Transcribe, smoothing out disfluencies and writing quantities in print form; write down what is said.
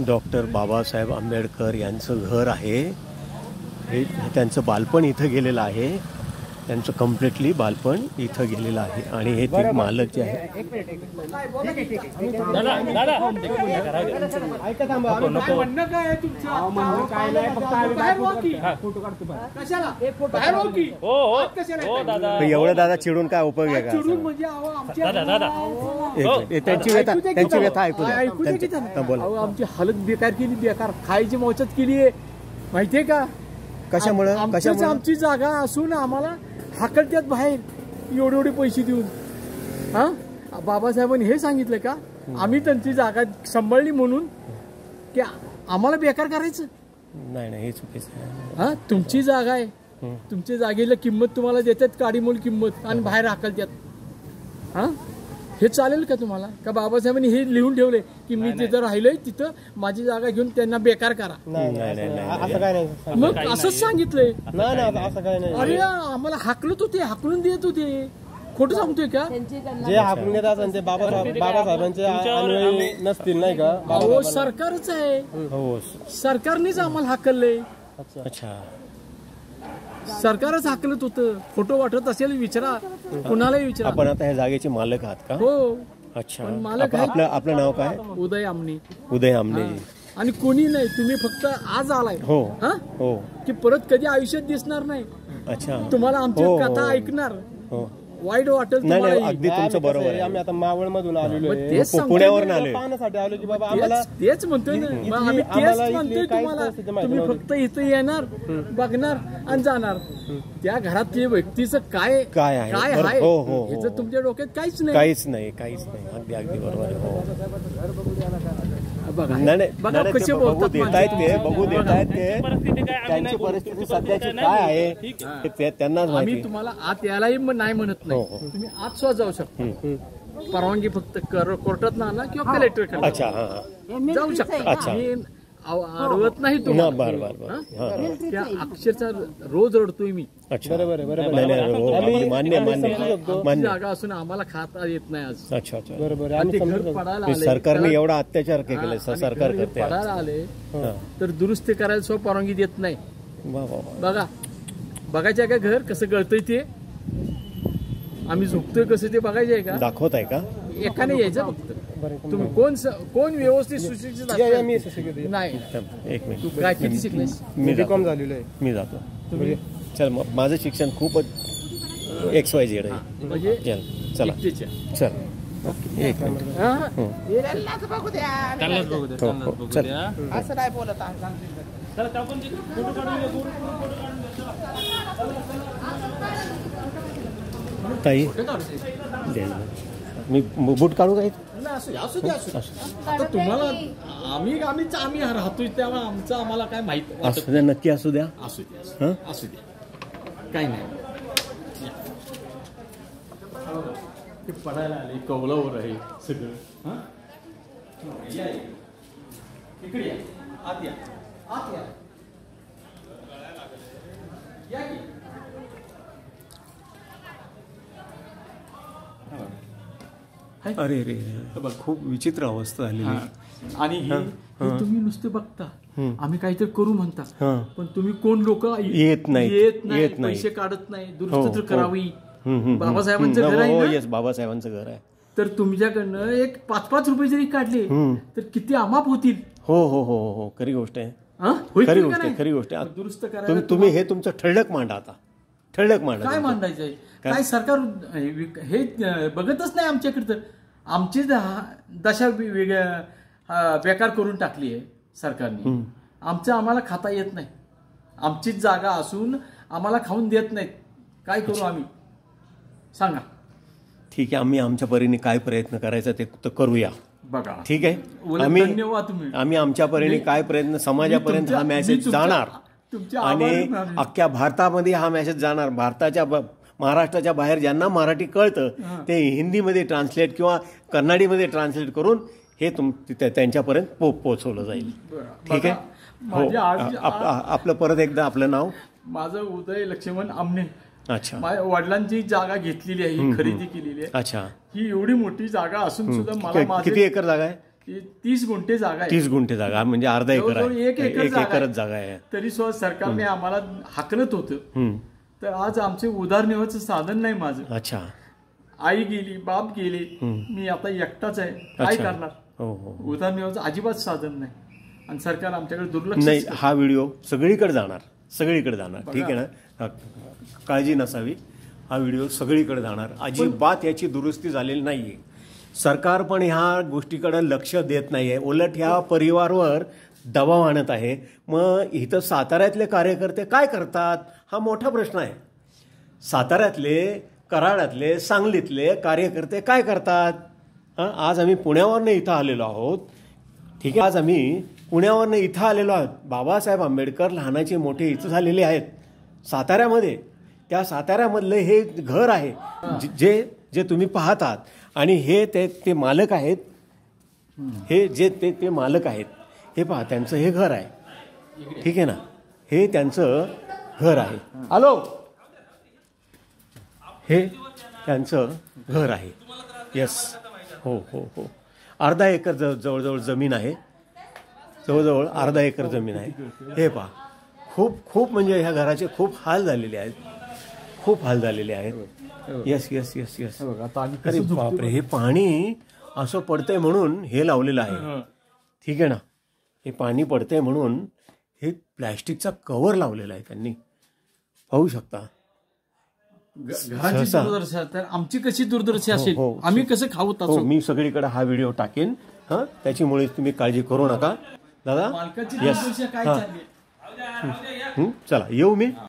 Doctor Babasaheb Ambedkar यांचं घर आहे. हे त्यांचं बालपण इथं गेलेलं आहे. त्यांचं कम्प्लिटली बालपण इथं गेलेलं आहे. आणि हे ते मालक जे आहे एवढं दादा चिडून काय उपयोग आहे का? त्यांची व्यथा ऐकू बोला. आमची हालत बेकार केली, बेकार खायची मोचत केली आहे माहितीये का? कशामुळे? आमची जागा असून आम्हाला हाकलत्यात बाहेर एवढे एवढे पैसे देऊन. हा, बाबासाहेबांनी हे सांगितलं का आम्ही त्यांची जागा सांभाळली म्हणून की आम्हाला बेकार करायचं? नाही नाही, हे चुकीचं आहे. हा, तुमची जागा आहे, तुमच्या जागेला किंमत तुम्हाला देतात, काडीमोल किंमत, आणि बाहेर हाकलत्यात. हा, हे चालेल का तुम्हाला? का बाबासाहेबांनी हे लिहून ठेवले की मी जिथं राहिलोय तिथं माझी जागा घेऊन त्यांना बेकार करा? असं काय नाही. मग असंच सांगितलंय. असं काय नाही. अरे आम्हाला हाकलत होते, हाकलून देत होते. खोटं सांगतोय का? जे हाकलून देत असेल ते बाबासाहेबांचे अनुयायी नसतील नाही का? हो, सरकारच आहे. सरकारनेच आम्हाला हाकललंय. अच्छा, सरकारच हाकलत होतं. खोटं वाटत असेल विचारा, कुणालाही विचारा. आपण आता ह्या जागेचे मालक आहात का? हो. अच्छा, मालक आपलं नाव काय? उदय आमने. उदय आमने. आणि कोणी नाही, तुम्ही फक्त आज आलाय. हो हो, की परत कधी आयुष्यात दिसणार नाही. अच्छा, तुम्हाला आमची कथा ऐकणार, वाईट वाटेल. नाही, अगदी तुमचं बरोबर आहे. आम्ही आता मावळ मधून आलेलो आहे, पुण्यावरून आलोय पाहण्यासाठी आलो की बाबा आम्हाला तेच म्हणतोय ना. आम्ही तेच म्हणतोय तुम्हाला, तुम्ही फक्त इथं येणार, बघणार आणि जाणार. त्या घरात व्यक्तीचं काय काय आहे याचं तुमच्या डोक्यात काहीच नाही. काहीच नाही. अगदी अगदी बरोबर आहे. बघा कसे बोलतात. बघू देत आहेत ते. त्यांची परिस्थिती सध्याची काय आहे त्यांनाच माहिती. आम्ही तुम्हाला आत यायलाही नाही म्हणत नाही. तुम्ही आत सुद्धा जाऊ शकता. परवानगी फक्त कोर्टात ना आणा किंवा कलेक्टर जाऊ शकता. अडवत नाही तुम्हाला. त्या अक्षरशः रोज रडतोय मी. मान्य जागा असून आम्हाला खाता येत नाही आज. अच्छा, बरोबर. सरकारने एवढा अत्याचार केलेला सरकार करते. पडायला आले तर दुरुस्ती करायला सुद्धा परवानगी देत नाही. बघायचं आहे का घर कसं गळतंय ते? आम्ही झोपतोय कसं ते बघायचं आहे का? दाखवत आहे का? एकाने यायचं फक्त. तुम्ही कोण व्यवस्थित सुशिक्षित नाही? एक मिनिट. तू काय किती शिकलेस? मी कॉम झालेलो आहे. मी जातो. चल, माझं शिक्षण खूपच XYZ आहे. म्हणजे चला चल. एक मिनिट. असं नाही बोलत. ताई मी बूट काढू काय? असू द्या. आता तुम्हाला आम्ही राहतोय तेव्हा आमचं आम्हाला काय माहित. असू द्या, नक्की असू द्या. असू द्या, काही नाही. ते पडायला आले, कौलावर आहे सगळं. इकडे या, आत या. अरे खूप विचित्र अवस्था झालेली. आणि तुम्ही नुसते बघता, आम्ही काहीतरी करू म्हणता, पण तुम्ही कोण लोक येत नाही, पैसे काढत नाही. दुरुस्त करावी. बाबासाहेबांचं घर आहे. बाबासाहेबांचं घर आहे. तर तुमच्याकडनं एक 5-5 रुपये जरी काढले तर किती अमाप होतील. हो, खरी गोष्ट आहे. खरी गोष्ट आहे. दुरुस्त करायला तुम्ही हे तुमचं ठळक मांडा. आता ठळक मांडा. काय मांडायचंय? काय सरकार हे बघतच नाही आमच्याकडे. तर आमची दशा बेकार करून टाकली आहे सरकारने. आम्हाला खाता येत नाही. आमचीच जागा असून आम्हाला खाऊन देत नाहीत. काय करू आम्ही सांगा? ठीक आहे, आम्ही आमच्या परीने काय प्रयत्न करायचा ते करूया. बघा, ठीक आहे. आम्ही आमच्या परीने काय प्रयत्न, समाजापर्यंत हा मेसेज जाणार आणि अख्ख्या भारतामध्ये हा मेसेज जाणार. महाराष्ट्राच्या बाहेर ज्यांना मराठी कळतं ते हिंदीमध्ये ट्रान्सलेट किंवा कन्नडीमध्ये ट्रान्सलेट करून हे त्यांच्यापर्यंत पोहोचवलं जाईल. ठीक आहे. हो, आपलं परत एकदा आपलं नाव? माझं उदय लक्ष्मण आमने. अच्छा. माझ्या वडिलांची जागा घेतलेली आहे, खरेदी केलेली आहे. अच्छा. ही एवढी मोठी जागा असून सुद्धा मला किती एकर जागा आहे? 30 गुंठे जागा आहे. 30 गुंठे जागा म्हणजे अर्धा एकर जवळजवळ आहे. 1 एकर जागा एकरच जागा आहे. तरी सुद्धा सरकारने आम्हाला हाकलत होतं. तर आज आमचे उदरनिर्वाहाचं साधन नाही माझं. अच्छा. आई गेली, बाप गेले, मी आता एकटाच आहे, काय करणार. उदरनिर्वाहाचं अजिबात साधन नाही आणि सरकार आमच्याकडे दुर्लक्ष नाही. हा व्हिडिओ सगळीकडे जाणार, सगळीकडे जाणार. ठीक आहे ना, काळजी नसावी. हा व्हिडिओ सगळीकडे जाणार. अजिबात याची दुरुस्ती झालेली नाहीये. सरकार पण ह्या गोष्टीकडे लक्ष देत नाहीये. उलट ह्या परिवारावर दबाव आणत आहे. मग इथं साताऱ्यातले कार्यकर्ते काय करतात हा मोठा प्रश्न आहे. साताऱ्यातले, कराडातले, सांगलीतले कार्यकर्ते काय करतात. आज आम्ही पुण्यावरनं इथं आलेलो आहोत. ठीक आहे, आज आम्ही पुण्यावरनं इथं आलेलो आहोत. बाबासाहेब आंबेडकर लहानाचे मोठे इथं झालेले आहेत साताऱ्यामध्ये. त्या साताऱ्यामधलं हे घर आहे जे तुम्ही पाहतात. आणि हे ते मालक आहेत. हे जे ते मालक आहेत, हे पहा, त्यांचं हे घर आहे. ठीक आहे ना, हे त्यांचं घर आहे. हॅलो, हे त्यांचं घर आहे. येस, हो हो हो. अर्धा एकर जवळजवळ जमीन आहे. जवळजवळ अर्धा एकर जमीन आहे. हे पहा, खूप म्हणजे ह्या घराचे खूप हाल झालेले आहेत. खूप हाल झालेले आहेत. Yes yes yes yes. अरे बापरे, हे पाणी असं पडतंय म्हणून हे लावलेलं आहे. ठीक आहे ना, हे पाणी पडतंय म्हणून हे प्लॅस्टिकचा कव्हर लावलेला आहे त्यांनी. पाहू शकता. घराची दुर्दशा, तर आमची कशी दुर्दशा असेल, आम्ही कसं खाऊ. मी सगळीकडे हा व्हिडिओ टाकेन. त्याच्यामुळे तुम्ही काळजी करू नका दादा. मालकाची दुर्दशा काय चालली. चला येऊ मी.